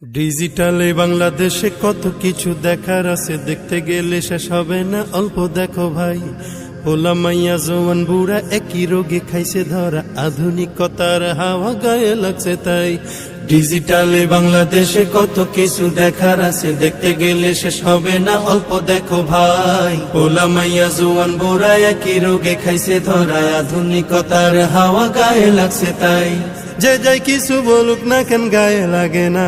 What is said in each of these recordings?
ডিজিটালে বাংলাদেশে কত কিছু দেখার আছে, দেখতে গেলে শেষ হবে না। অল্প দেখো ভাই, পোলা মাইয়া জওয়ান বুড়া একই রোগে খাইছে ধরা, আধুনিকতার হাওয়া গায়ে লাগছে তাই। ডিজিটালে বাংলাদেশে কত কিছু দেখার আছে, দেখতে গেলে শেষ হবে না। অল্প দেখো ভাই, পোলা মাইয়া জওয়ান বুড়া একই রোগে খাইছে ধরা, আধুনিকতার হাওয়া গায়ে লাগছে তাই। যে যাই কিছু বলুক না কেন গায়ে লাগে না,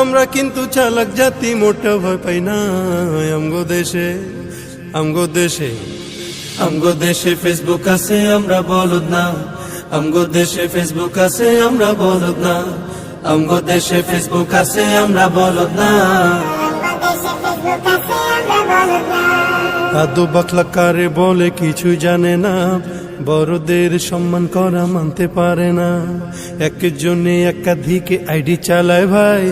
আমরা কিন্তু চালাক জাতি, মোটা ভয় পাই না। আমগো দেশে আমগো দেশে আমগো দেশে ফেসবুক আছে, আমরা বলদ না। আমগো দেশে ফেসবুক আছে, আমরা বলদ না। আমগো দেশে ফেসবুক আছে, আমরা বলদ না। আদো বাকলা কারে বলে কিছু জানে না, বড়দের সম্মান করা মানতে পারে না। একজনে একাধিক আইডি চালায় ভাই,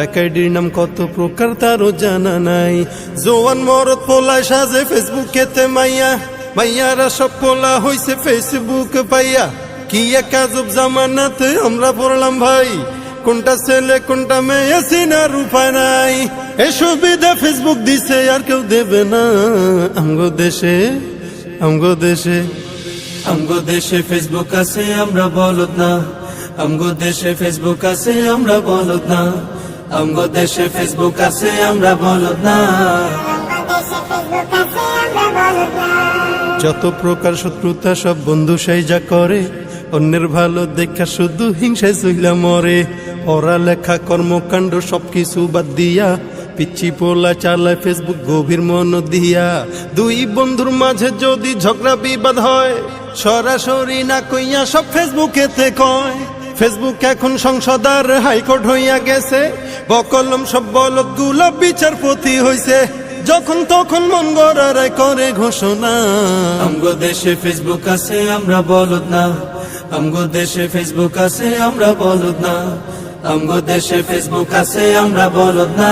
এক আইডির নাম কত প্রকার তারও জানা নাই। জোয়ান মরদ পোলায় সাজে ফেসবুকেতে মাইয়া, মাইয়ারা সব পোলা হইছে ফেসবুক পাইয়া। কি এক আজব জামানাতে আমরা পড়লাম ভাই, কোনটা ছেলে কোনটা মেয়ে চিনার উপায় নাই। এই সুবিধা ফেসবুক দিছে আর কেউ দেবে না। আমগো দেশে আমগো দেশে আমগো দেশে ফেসবুক আছে, আমরা বলদ না। আমগো দেশে ফেসবুক আছে, আমরা বলদ না। আমগো দেশে ফেসবুক আছে, আমরা বলদ না। যত প্রকার শত্রুতা সব বন্ধু সাইজা করে, অন্যের ভালো দেখা শুধু হিংসায় চইলা মরে। পড়া লেখা কর্মকাণ্ড সবকিছু বাদ দিয়া, পিচ্ছি পোলা চালায় ফেসবুক গভীর মন দিয়া। দুই বন্ধুর মাঝে যদি ঝগড়া বিবাদ হয়, সরাসরি না কইয়া সব ফেসবুকেতে কয়। ফেসবুক এখন সংসদ আর হাইকোর্ট হইয়া গেছে, বকলম সব বলদ গুলা বিচারপতি হইছে। যখন তখন মন গড়ায় করে ঘোষণা। আমগো দেশে ফেসবুক আছে, আমরা বলদ না। আমগো দেশে ফেসবুক আছে, আমরা বলদ না। আমগো দেশে ফেসবুক আছে, আমরা বলদ না।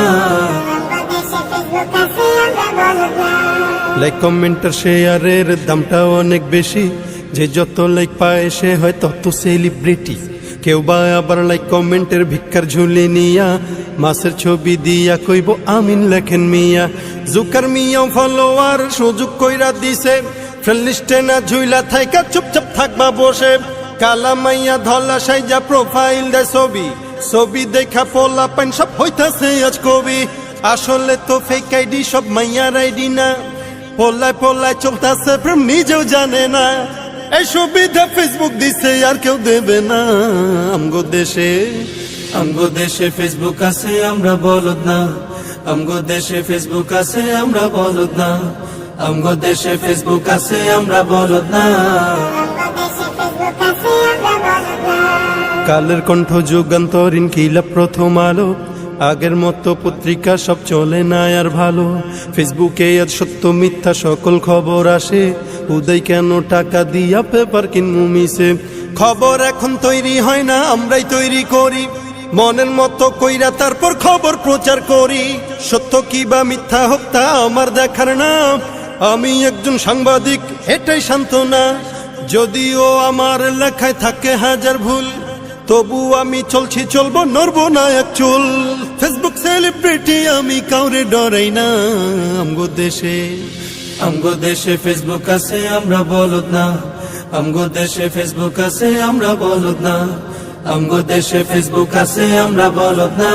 লাইক কমেন্টার শেয়ারের দামটা অনেক বেশি, যে যত লাইক পায় সে হয় তত সেলিব্রিটি। কেউ বা আবার লাইক কমেন্টের ভিক্ষার ঝুলি নিয়া, মাছের ছবি দিয়া কইব আমিন লেখেন মিয়া। জুকার মিয়া ফলোয়ার সুযোগ কইরা দিছে, ফ্রেন্ড লিস্টে না ঝুইলা থাইকা চুপচাপ থাকবা বসে। কালা মাইয়া ধলা সাইজা প্রোফাইল দেয় ছবি, ছবি দেখা পোলা পাইন সব হইতাছে আজ কবি। আসলে তো ফেক আইডি সব মাইয়ার আইডি না, পোলায় পোলায় চলতাছে প্রেম নিজেও জানে না। এই সুবিধা ফেসবুক দিছে আর কেউ দেবে না। আমগো দেশে আমগো দেশে ফেসবুক আছে, আমরা বলদ না। আমগো দেশে ফেসবুক আছে, আমরা বলদ না। আমগো দেশে ফেসবুক আছে, আমরা বলদ না। কালের কণ্ঠ যুগান্তরীণ কিলা প্রথম আলো, আগের মতো পত্রিকা সব চলে না আর ভালো। ফেসবুকে আজ সত্য মিথ্যা সকল খবর আসে, উদয় কেন টাকা দিয়া পেপার কিনমু মিশে। খবর এখন তৈরি হয় না, আমরাই তৈরি করি মনের মতো কইরা, তারপর খবর প্রচার করি। সত্য কি বা মিথ্যা হোক তা আমার দেখার না, আমি একজন সাংবাদিক এটাই সান্ত্বনা। যদিও আমার লেখায় থাকে হাজার ভুল, তবু আমি চলছি চলবো, নড়বো না এক চুল। ফেসবুক সেলিব্রিটি আমি কাউরে ডরাই না। আমগো দেশে আমগো দেশে ফেসবুক আছে, আমরা বলদ না। আমগো দেশে ফেসবুক আছে, আমরা বলদ না। আমগো দেশে ফেসবুক আছে, আমরা বলদ না।